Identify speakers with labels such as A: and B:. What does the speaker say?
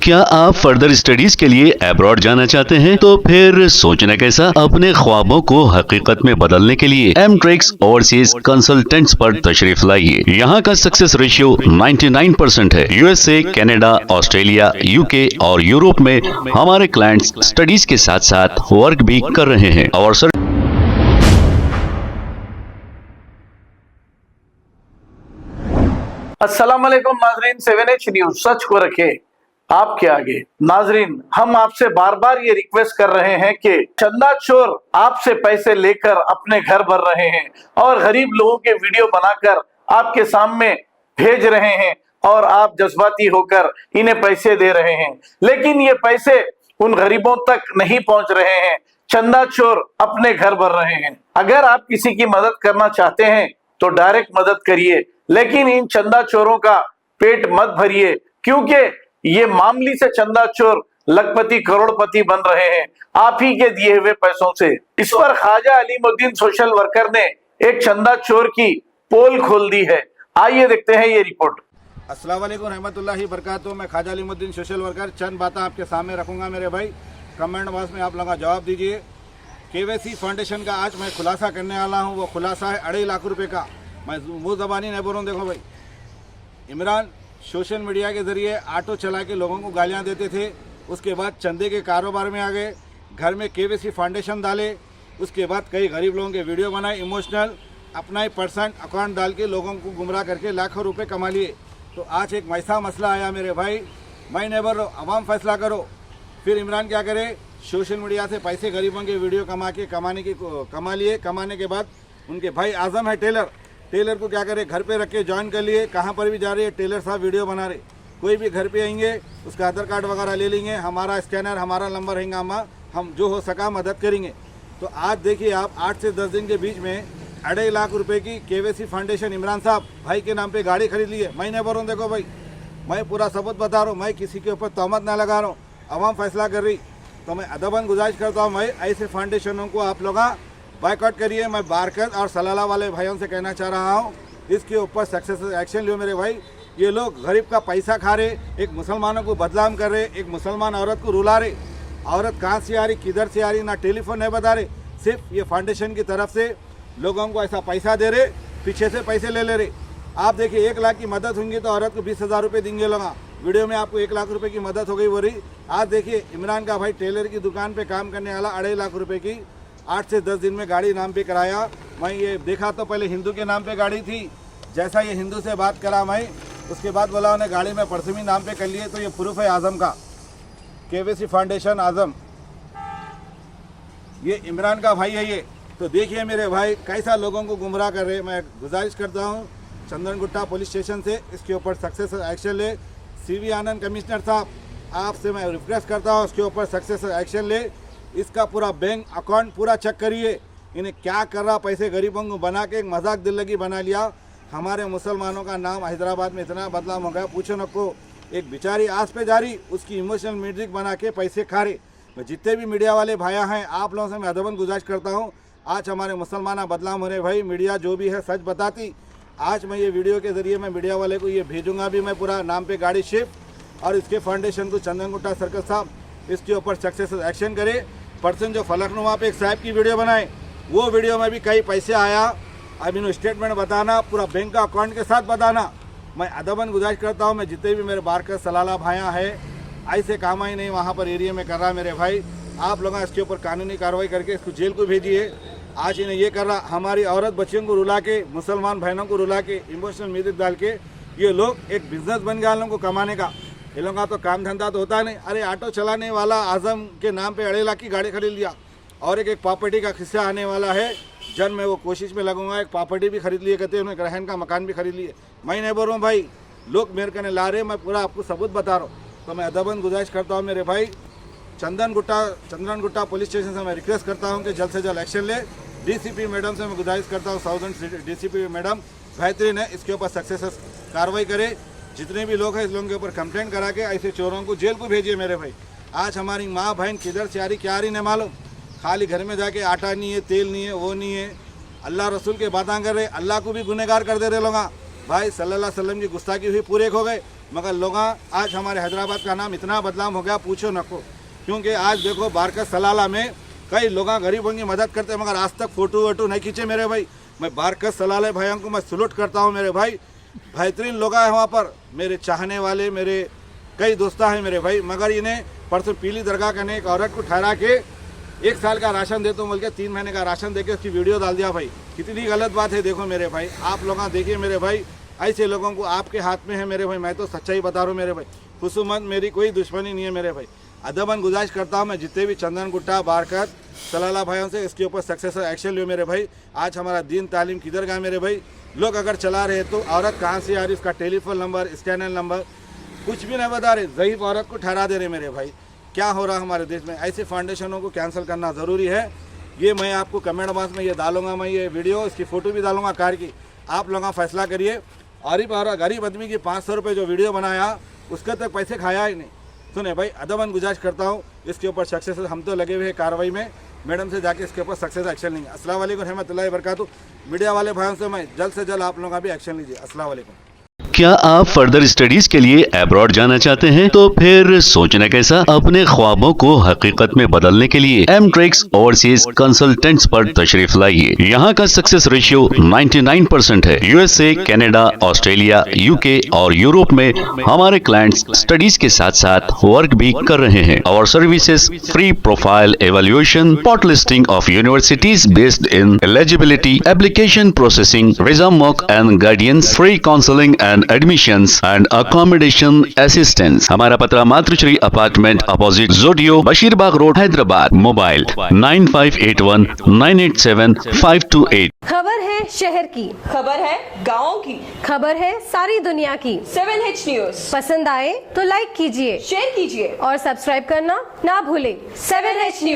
A: क्या आप further studies के लिए अब्रॉड जाना चाहते हैं? तो फिर सोचना कैसा, अपने ख्वाबों को हकीकत में बदलने के लिए एमट्रिक्स ओवरसीज कंसल्टेंट्स पर तशरीफ लाइए। यहाँ का सक्सेस रेशियो 99% है। यूएसए, कनाडा, ऑस्ट्रेलिया, यूके और यूरोप में हमारे क्लाइंट्स स्टडीज के साथ साथ वर्क भी कर रहे हैं और
B: अस्सलाम वालेकुम नाजरीन, 7H न्यूज सच को रखे आपके आगे। नाजरीन, हम आपसे बार बार ये रिक्वेस्ट कर रहे हैं कि चंदा चोर आपसे पैसे लेकर अपने घर भर रहे हैं और गरीब लोगों के वीडियो बनाकर आपके सामने भेज रहे हैं और आप जज्बाती होकर इन्हें पैसे दे रहे हैं, लेकिन ये पैसे उन गरीबों तक नहीं पहुंच रहे हैं। चंदा चोर अपने घर भर रहे हैं। अगर आप किसी की मदद करना चाहते हैं तो डायरेक्ट मदद करिए, लेकिन इन चंदा चोरों का पेट मत भरिए, क्योंकि ये मामूली से चंदा चोर लखपति करोड़पति बन रहे हैं आप ही के दिए हुए पैसों से। इस पर ख्वाजा अलीमुद्दीन सोशल वर्कर ने एक चंदा चोर की पोल खोल दी है। आइए देखते हैं ये रिपोर्ट।
C: अस्सलाम वालेकुम रहमतुल्लाहि बरकातुहू। मैं ख्वाजा अलीमुद्दीन सोशल वर्कर चंद बातें आपके सामने रखूंगा मेरे भाई। कमेंट बॉक्स में आप लोग जवाब दीजिए। केवीसी फाउंडेशन का आज मैं खुलासा करने वाला हूँ। वो खुलासा है 2.5 लाख रुपए का। मैं मुँह ज़बानी नहीं बोल रहा हूँ। देखो भाई, इमरान सोशल मीडिया के ज़रिए ऑटो चला के लोगों को गालियाँ देते थे, उसके बाद चंदे के कारोबार में आ गए, घर में केवीसी फाउंडेशन डाले, उसके बाद कई गरीब लोगों के वीडियो बनाए, इमोशनल अपना ही पर्सन अकाउंट डाल के लोगों को गुमराह करके लाखों रुपए कमा लिए। तो आज एक ऐसा मसला आया मेरे भाई, मैं नहीं बोल रहा, अवाम फैसला करो। फिर इमरान क्या करे, सोशल मीडिया से पैसे गरीबों के वीडियो कमा लिए। कमाने के बाद उनके भाई आजम है टेलर को क्या करे, घर पे रख के ज्वाइन कर लिए। कहाँ पर भी जा रहे हैं टेलर साहब वीडियो बना रहे, कोई भी घर पे आएंगे उसका आधार कार्ड वगैरह ले लेंगे, हमारा स्कैनर हमारा नंबर रहेगा, हम जो हो सका मदद करेंगे। तो आज देखिए आप 8 से 10 दिन के बीच में 2.5 लाख रुपए की केवीसी फाउंडेशन इमरान साहब भाई के नाम पे गाड़ी खरीद ली है। मैं नहीं बोल रहा हूँ, देखो भाई मैं पूरा सबूत बता रहा हूँ, मैं किसी के ऊपर तहमत ना लगा रहा हूँ, अवाम फैसला कर रही। तो मैं अदबन गुजारिश करता हूँ, मैं ऐसे फाउंडेशनों को आप लोग बायकॉट करिए। मैं बारकत और सलाला वाले भाइयों से कहना चाह रहा हूँ, इसके ऊपर सक्सेस एक्शन लियो मेरे भाई। ये लोग गरीब का पैसा खा रहे, एक मुसलमानों को बदनाम कर रहे, एक मुसलमान औरत को रुला रहे। औरत कहाँ से आ रही, किधर से आ रही, ना टेलीफोन नहीं बता रहे, सिर्फ ये फाउंडेशन की तरफ से लोगों को ऐसा पैसा दे रहे, पीछे से पैसे ले ले रहे। आप देखिए 1 लाख की मदद होंगी तो औरत को 20,000 रुपये देंगे लोग। वीडियो में आपको 1 लाख रुपए की मदद हो गई वो रही। आज देखिए इमरान का भाई टेलर की दुकान पे काम करने वाला 2.5 लाख रुपए की 8 से 10 दिन में गाड़ी नाम पे कराया। मैं ये देखा तो पहले हिंदू के नाम पे गाड़ी थी, जैसा ये हिंदू से बात करा मैं, उसके बाद बोला उन्हें गाड़ी में परसमी नाम पे कर लिए। तो ये प्रूफ है आजम का, केवीसी फाउंडेशन आजम, ये इमरान का भाई है ये। तो देखिए मेरे भाई कैसा लोगों को गुमराह कर रहे। मैं गुजारिश करता हूँ चंदनगुट्टा पुलिस स्टेशन से इसके ऊपर सक्सेस एक्शन ले। CV आनंद कमिश्नर साहब, आपसे मैं रिक्वेस्ट करता हूँ इसके ऊपर सक्सेस एक्शन ले। इसका पूरा बैंक अकाउंट पूरा चेक करिए, इन्हें क्या कर रहा, पैसे गरीबों को बना के एक मजाक दिल्लगी बना लिया। हमारे मुसलमानों का नाम हैदराबाद में इतना बदनाम हो गया, पूछो नको। एक बेचारी आस पे जा रही, उसकी इमोशनल म्यूजिक बना के पैसे खा रहे। मैं जितने भी मीडिया वाले भाइया हैं आप लोगों से मैं अदबन गुजारिश करता हूँ, आज हमारे मुसलमान बदनाम हो रहे भाई। मीडिया जो भी है सच बताती। आज मैं ये वीडियो के ज़रिए मैं मीडिया वाले को ये भेजूंगा भी, मैं पूरा नाम पे गाड़ी शिफ्ट, और इसके फाउंडेशन को चंदनगुट्टा सर्कल साहब इसके ऊपर सक्सेस एक्शन करे। पर्सन जो फलकनुमा पे एक साहब की वीडियो बनाए, वो वीडियो में भी कई पैसे आया, अब इन्होंने स्टेटमेंट बताना, पूरा बैंक का अकाउंट के साथ बताना। मैं अदबन गुजारिश करता हूँ, मैं जितने भी मेरे बारकत सलाला भाइयाँ हैं, ऐसे काम ही नहीं वहाँ पर एरिया में कर रहा मेरे भाई। आप लोग इसके ऊपर कानूनी कार्रवाई करके इसको जेल को भेजिए। आज इन्हें ये कर रहा, हमारी औरत बच्चियों को रुला के, मुसलमान बहनों को रुला के, इमोशनल म्यूजिक डाल के ये लोग एक बिजनेस बन गया लोगों को कमाने का। ये लोगों का तो काम धंधा तो होता नहीं। अरे ऑटो चलाने वाला आजम के नाम पे 2.5 लाख की गाड़ी खरीद लिया, और एक प्रॉपर्टी का किस्सा आने वाला है जन, मैं वो कोशिश में लगूंगा, एक प्रॉपर्टी भी खरीद लिए, कहते हैं उन्होंने रहन का मकान भी खरीद लिए। मैं नहीं बोल रहा हूँ भाई, लोग मेरे कहने ला रहे, मैं पूरा आपको सबूत बता रहा हूँ। तो मैं अदबन गुजारिश करता हूँ मेरे भाई, चंदनगुट्टा पुलिस स्टेशन से मैं रिक्वेस्ट करता हूँ कि जल्द से जल्द एक्शन ले। DCP मैडम से मैं गुजारिश करता हूँ, साउदर्न DCP मैडम बेहतरीन है, इसके ऊपर सक्सेस कार्रवाई करे। जितने भी लोग हैं इस लोगों के ऊपर कंप्लेंट करा के ऐसे चोरों को जेल को भेजिए मेरे भाई। आज हमारी माँ बहन किधर से आ रही क्या आ रही नहीं मालूम, खाली घर में जाके आटा नहीं है, तेल नहीं है, वो नहीं है, अल्लाह रसूल के बातें कर रहे, अल्लाह को भी गुनहगार कर दे रहे लोग। भाई सल्लल्लाहु अलैहि वसल्लम की गुस्ताखी हुई, पूरे हो गए। मगर लोग आज हमारे हैदराबाद का नाम इतना बदनाम हो गया पूछो नको। क्योंकि आज देखो बारकत सलाला में कई लोग गरीबों की मदद करते हैं, मगर आज तक फोटो वोटो नहीं खींचे मेरे भाई। मैं बारकत सलाले भाइयों को मैं सलूट करता हूँ मेरे भाई, बेहतरीन लोग हैं वहाँ पर, मेरे चाहने वाले, मेरे कई दोस्ता हैं मेरे भाई। मगर इन्हें परसों पीली दरगाह करने एक औरत को ठहरा के 1 साल का राशन देता हूँ बोल के 3 महीने का राशन देके उसकी वीडियो डाल दिया भाई। कितनी गलत बात है देखो मेरे भाई। आप लोग देखिए मेरे भाई, ऐसे लोगों को आपके हाथ में है मेरे भाई। मैं तो सच्चाई बता रहा हूँ मेरे भाई, खुसूमत मेरी कोई दुश्मनी नहीं है मेरे भाई। अदबन गुजारिश करता हूँ मैं जितने भी चंदन गुट्टा बारकत सलाला भाइयों से, इसके ऊपर सक्सेस एक्शन लियो मेरे भाई। आज हमारा दीन तालीम किधर गया मेरे भाई। लोग अगर चला रहे तो औरत कहाँ से आ रही, उसका टेलीफोन नंबर, स्कैनर नंबर कुछ भी नहीं बता रहे, ज़ईफ औरत को ठहरा दे रहे मेरे भाई। क्या हो रहा है हमारे देश में। ऐसे फाउंडेशनों को कैंसिल करना ज़रूरी है। ये मैं आपको कमेंट बॉक्स में ये डालूंगा, मैं ये वीडियो इसकी फ़ोटो भी डालूंगा कार की। आप लोग फैसला करिए। और गरीब आदमी की 500 रुपये जो वीडियो बनाया उसके तक पैसे खाया ही नहीं। सुने भाई, अदबन गुजारिश करता हूँ इसके ऊपर सक्सेस हम तो लगे हुए हैं कार्रवाई में। मैडम से जाके इसके ऊपर सक्सेस एक्शन लेंगे। अस्सलाम वालेकुम रहमतुल्लाहि व बरकातहू। मीडिया वाले भाइयों से मैं जल्द से जल्द आप लोगों का भी एक्शन लीजिए। अस्सलाम वालेकुम।
A: क्या आप फर्दर स्टडीज के लिए अब्रॉड जाना चाहते हैं? तो फिर सोचना कैसा, अपने ख्वाबों को हकीकत में बदलने के लिए एमट्रिक्स ओवरसीज कंसल्टेंट्स पर तशरीफ लाइए। यहाँ का सक्सेस रेशियो 99% है। यूएसए, कनाडा, ऑस्ट्रेलिया, यूके और यूरोप में हमारे क्लाइंट्स स्टडीज के साथ साथ वर्क भी कर रहे हैं। और services free profile evaluation, spot listing of universities based in eligibility, application processing, visa mock and guidance, free counselling and admissions and accommodation assistance. हमारा पता मातृश्री अपार्टमेंट अपोजिट जोडियो, बशीरबाग रोड, हैदराबाद। मोबाइल 9581987528।
D: खबर है शहर की,
E: खबर है गाँव की,
D: खबर है सारी दुनिया की।
E: 7H न्यूज
D: पसंद आए तो लाइक कीजिए,
E: शेयर कीजिए
D: और सब्सक्राइब करना ना भूलें।
E: 7H news.